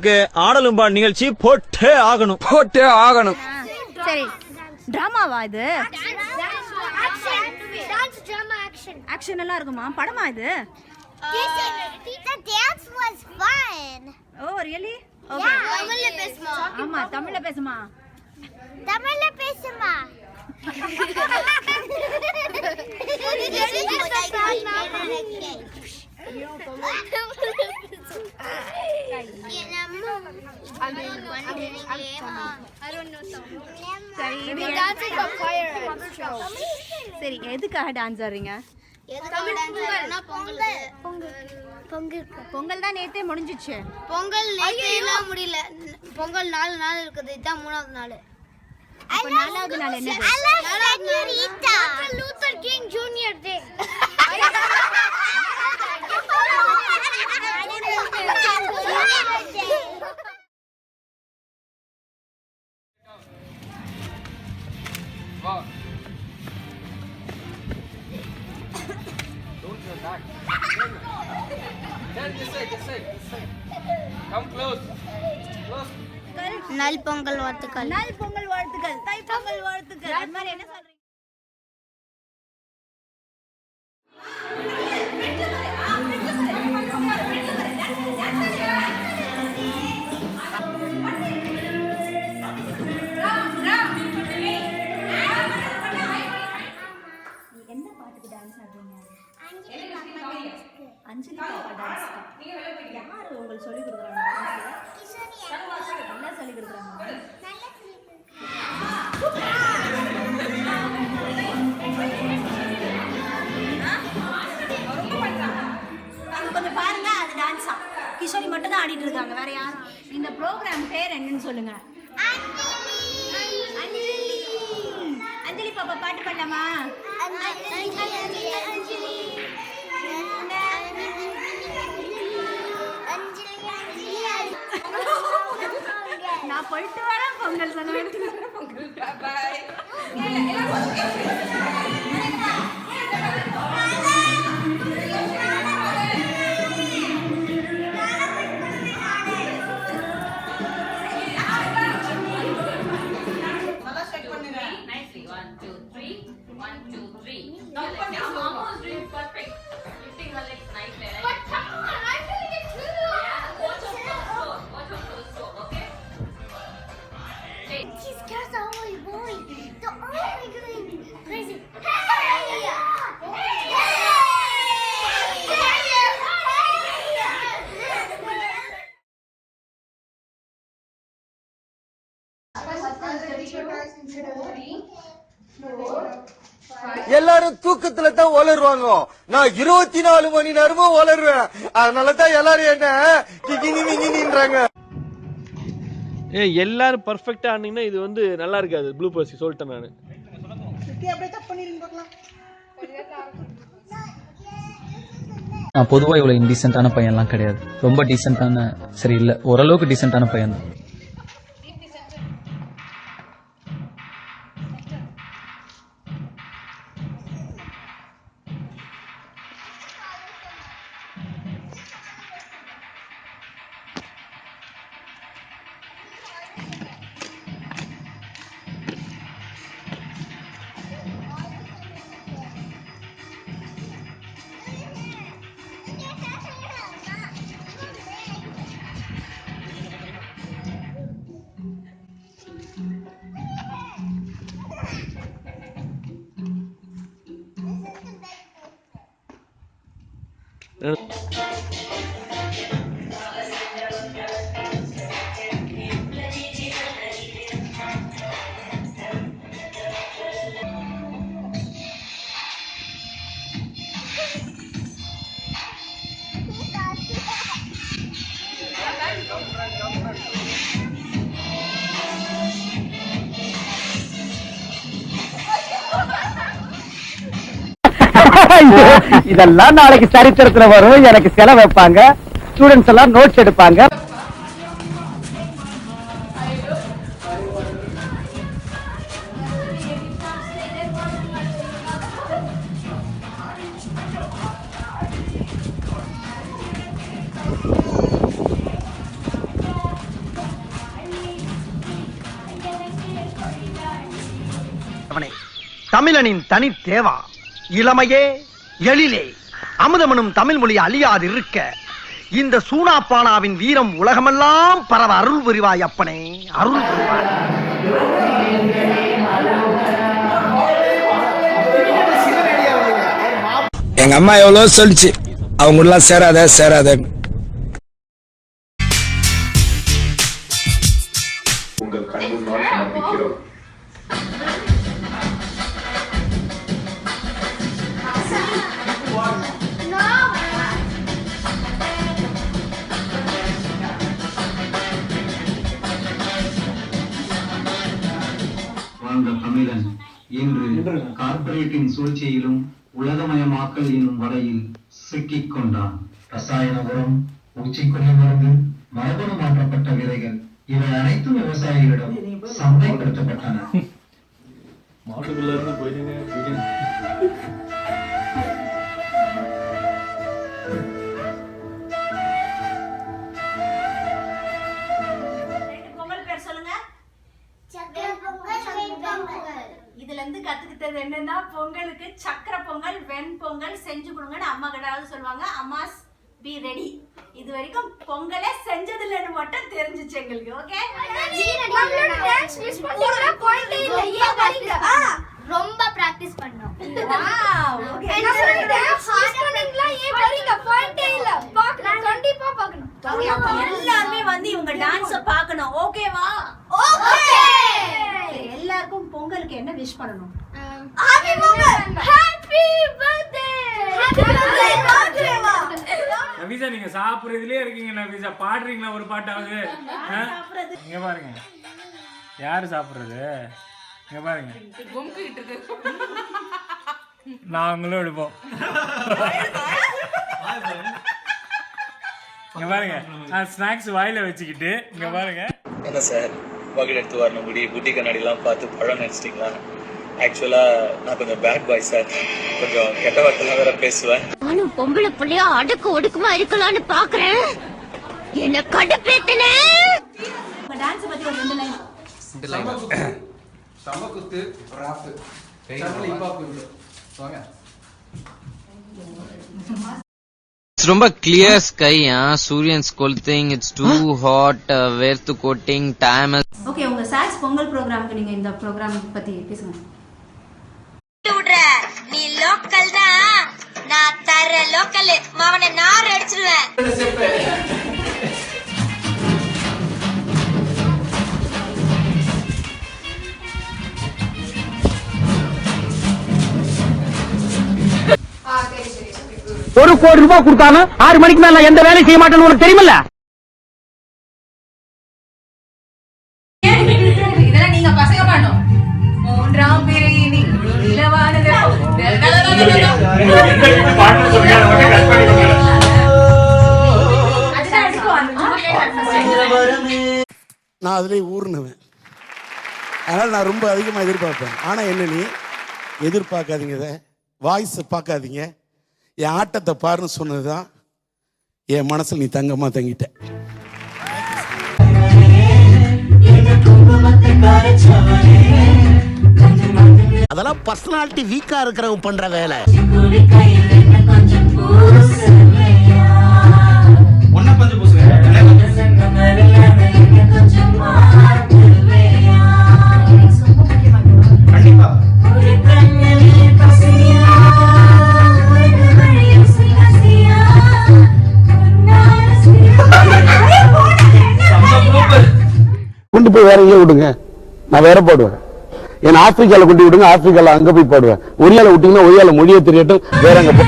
உங்களுக்கு ஆடலும்பா நிகழ்ச்சி போட்டே ஆகணும். சரி, டிராமாவா இது? ஆக்ஷன் எல்லாம் இருக்குமா? படமா இது? ஓ ரியலி? ஓகே. தமிழ்ல பேசுமா? ஆமா, தமிழ்ல பேசுமா? சரி, எதுக்காக டான்ஸ் ஆடுறீங்க? பொங்கல் தான் நேத்தே முடிஞ்சிச்சு. பொங்கல் நேத்தே முடியல. பொங்கல் 4 நாள் இருக்குது. இதான் 3வது நாள். அப்ப 4வது நாள் என்னது? லூத்தர் கிங் ஜூனியர் டே. நல் பொங்கல் வாழ்த்துக்கள். நல் பொங்கல் வாழ்த்துக்கள். தை பொங்கல் வாழ்த்துக்கள். அது மாதிரி என்ன சொல்றீங்க? என்ன பாட்டுக்கு டான்ஸ் ஆடுறீங்க? அஞ்சலி பாப்பா டான்ஸ். யாரு உங்களுக்கு சொல்லி கொடுக்குறாங்க? என்ன சொல்லி கொடுக்குறாங்க? கொஞ்சம் பாருங்க, அது டான்ஸா? கிஷோரி மட்டும் தான் ஆடிட்டு இருக்காங்க, வேற யாரும்? இந்த ப்ரோக்ராம் பேர் என்னன்னு சொல்லுங்க. அஞ்சலி பாப்பா பாட்டு பாடலாமா? நான் போயிட்டு வரேன். பொங்கல் சொன்ன எல்லாரும் தூக்கத்துல தான் வளருவாங்க. நான் 24 மணி நேரமும் வளருவேன். அதனாலதான் எல்லாரும் என்ன கிகினின்றாங்க. எல்லாரும் பர்ஃபெக்டா ஆனீங்கன்னா இது வந்து நல்லா இருக்காது. ப்ளூ பர்சி சொல்லிட்டேன் நானு. நான் பொதுவாக இவ்வளோ இன்டீசென்டான பையன்லாம் கிடையாது. ரொம்ப டீசென்டான சரி இல்லை, ஓரளவுக்கு டீசென்டான பையன் தான். இதெல்லாம் நாளைக்கு சரித்திரத்துல வரும். எனக்கு செலவு வைப்பாங்க, ஸ்டூடெண்ட்ஸ் எல்லாம் நோட்ஸ் எடுப்பாங்க. தமிழனின் தனி தேவா இளமையே எழிலே அமுதமனும் தமிழ் மொழி அழியாது இருக்க இந்த சூனாப்பானாவின் வீரம் உலகமெல்லாம் பரவ அருள் புரிவாய் அப்பனே, அருள் புரிவாய். எங்க அம்மா எவ்வளவு சொல்லிச்சு, அவங்க எல்லாம் சேராத. உங்கள் கண் முன்னால் சமர்ப்பிக்கிறோம். வாழ்ந்த தமிழன் இன்று கார்ப்பரேட்டின் சூழ்ச்சியிலும் உலகமயமாக்கல் என்னும் வலையில் சிக்கிக் கொண்டான். ரசாயன உரம், பூச்சிக்கொல்லி மருந்து, மரபணு மாற்றப்பட்ட விதைகள் இவை அனைத்தும் விவசாயிகளிடம் சந்தைப்படுத்தப்பட்டன. மாட்டுக்குள்ள இருந்து போயிருங்க. பொங்கல் பேர் சொல்லுங்க. இதுல இருந்து கத்துக்கிட்டது என்னன்னா, பொங்கலுக்கு சக்கரை பொங்கல், வெண்பொங்கல் செஞ்சு கொடுங்கன்னு அம்மா கிட்ட சொல்லுவாங்க. அம்மாஸ் பி ரெடி. இது வரைக்கும் பொங்கலே செஞ்சதுலன்னு மட்டும் தெரிஞ்சிச்சு எங்களுக்கு. ஓகே, ரொம்ப பிராக்டிஸ் பண்ணோம். Wow, okay. எல்லாருமே வந்து இவங்க டான்ஸ பார்க்கணும். ஓகேவா? ஓகே. எல்லாருக்கும் பொங்கலுக்கு என்ன விஷ் பண்ணணும்? Happy Pongal, happy birthday, happy birthday. நவீசா, நீங்க சாப்பிடுறதுலயே இருக்கீங்க. நவீசா, பாடுறீங்களா ஒரு பாட்டாவது? இங்க பாருங்க, யாரு சாப்பிடுறது? இங்க பாருங்க, நாங்களும் எடுப்போம். இங்க பாருங்க, ஸ்நாக்ஸ் வாயில வச்சுக்கிட்டு இங்க பாருங்க. என்ன சார், பக்கெட் எடுத்து வரணும், குட்டி கண்ணாடிலாம் பார்த்து பழம் நினைச்சிட்டீங்களா? ஆக்சுவலா நான் கொஞ்சம் பேட் பாய் சார், கொஞ்சம் கெட்ட வார்த்தைலாம் வேற பேசுவேன். நானும் பொம்பளை புள்ளையா அடுக்கு ஒடுக்குமா இருக்கலாம்னு பாக்குறேன். என்ன கடுப்பேத்தனே. உங்க டான்ஸ் பத்தி ஒரு 2 லைன். சமகுத்து ராப் சர்வ ஹிப்ஹாப் வாங்க. ரொம்ப கிளியர் ஸ்கை, சூரியன்ஸ் கொளுத்திங், இட்ஸ் டூ ஹாட், வேர்த்து கோட்டிங் டைம். ஓகே, உங்க சாக்ஸ் பொங்கல் ப்ரோக்ராம்க்கு நீங்க இந்த ப்ரோக்ராம் பத்தி பேசுங்க. நீ லோக்கல் தான், நான் தர லோக்கல் மாவன நார் அடிச்சிடுவேன். ₹1 கோடி கொடுத்தாலும் 6 மணிக்கு மேல எந்த வேலையும் செய்ய மாட்டேன்னு உனக்கு தெரியுமில்ல? இதெல்லாம் நீங்க பசங்க பண்ணும். மூன்றாம் பிறை நிலவானது. நான் அதுலேயே ஊர்னுவேன், அதனால நான் ரொம்ப அதிகமாக எதிர்பார்ப்பேன். ஆனால் என்ன, நீ எதிர்பார்க்காதீங்க, வாய்ஸ் பார்க்காதீங்க, என் ஆட்டத்தை பாருன்னு சொன்னதுதான் என் மனசில் நீ தங்கமா தங்கிட்ட. அதெல்லாம் பர்சனாலிட்டி வீக்கா இருக்கிறவங்க பண்ற வேலை. ஒன்ன கொஞ்சம் பூசுங்க. கண்டிப்பா கொண்டு போய் வேற எங்கேயும் விடுங்க, நான் வேற போடுவேன். ஏன்னா ஆப்பிரிக்கால கொண்டு விடுங்க, ஆப்பிரிக்கால அங்க போய் போடுவேன். ஒரியால விட்டீங்கன்னா ஒரியால மொழியை தெரியட்டும், வேற அங்க போ.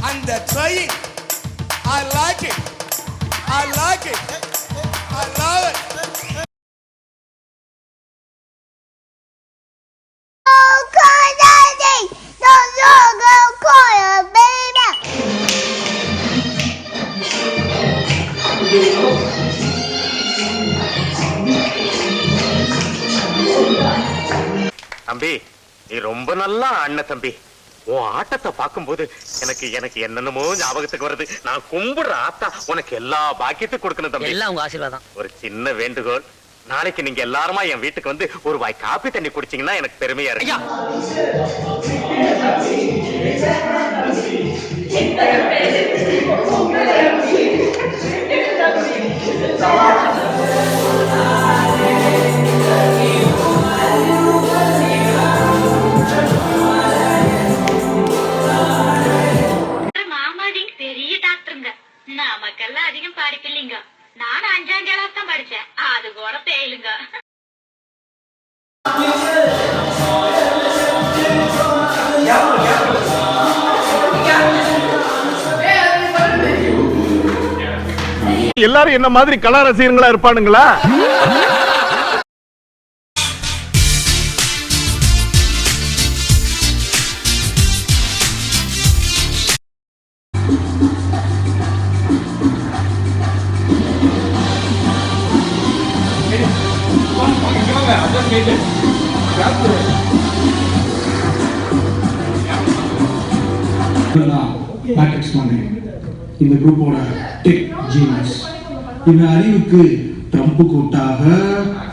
அந்த trying, I like it, I like it, I love it. baby. தம்பி நீ ரொம்ப நல்லா அண்ணன் தம்பி. உன் ஆட்டத்தை பார்க்கும்போது எனக்கு எனக்கு என்னென்னமோ ஞாபகத்துக்கு வருது. நான் கும்பிடுற ஆத்தா உனக்கு எல்லா பாக்கியத்தையும் கொடுக்கணும் தம்பி. எல்லாம் உங்க ஆசீர்வாதம். ஒரு சின்ன வேண்டுகோள், நாளைக்கு நீங்க எல்லாருமா என் வீட்டுக்கு வந்து ஒரு வாய் காப்பி தண்ணி குடிச்சீங்கன்னா எனக்கு பெருமையா இருக்கு. மாமாவின் பெரிய டாக்டருங்க. நமக்கெல்லாம் அதிகம் படிப்பில்லைங்க. நானும் 5ஆம் கிளாஸ் தான் படிச்சேன். அது கூட தேயிலுங்க. எல்லாரும் என்ன மாதிரி கலா ரசிகர்களா இருப்பானுங்களா? இந்த குரூப்போட டெக் ஜீனியஸ். இந்த அறிவுக்கு ட்ரம்ப் கூப்பிட்டாக,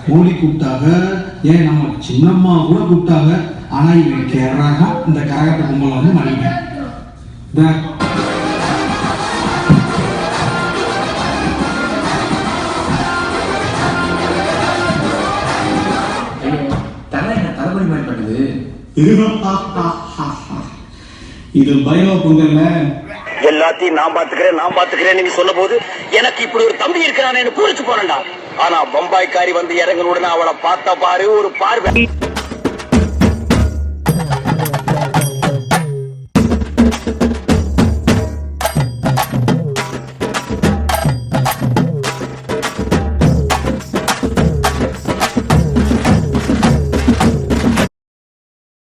மோடி கூப்பிட்டாக, ஏன் நம்ம சின்னம்மா கூட கூப்பிட்டாங்க. ஆனா இவன் கேரளாக இந்த கரகட்ட கும்பல வந்து மடிங்க. தலைமுறை மாதிரி பண்ணுது. இது பைரவ பொங்கல்ல எல்லாத்தையும் நான் பாத்துக்கிறேன் நீ சொல்ல போது எனக்கு இப்படி ஒரு தம்பி இருக்கிறானே பூரிச்சு போறேன்டா. ஆனா பம்பாய்க்காரி வந்து இறங்கணுடனே அவளை பார்த்த பாரு ஒரு பார்வை.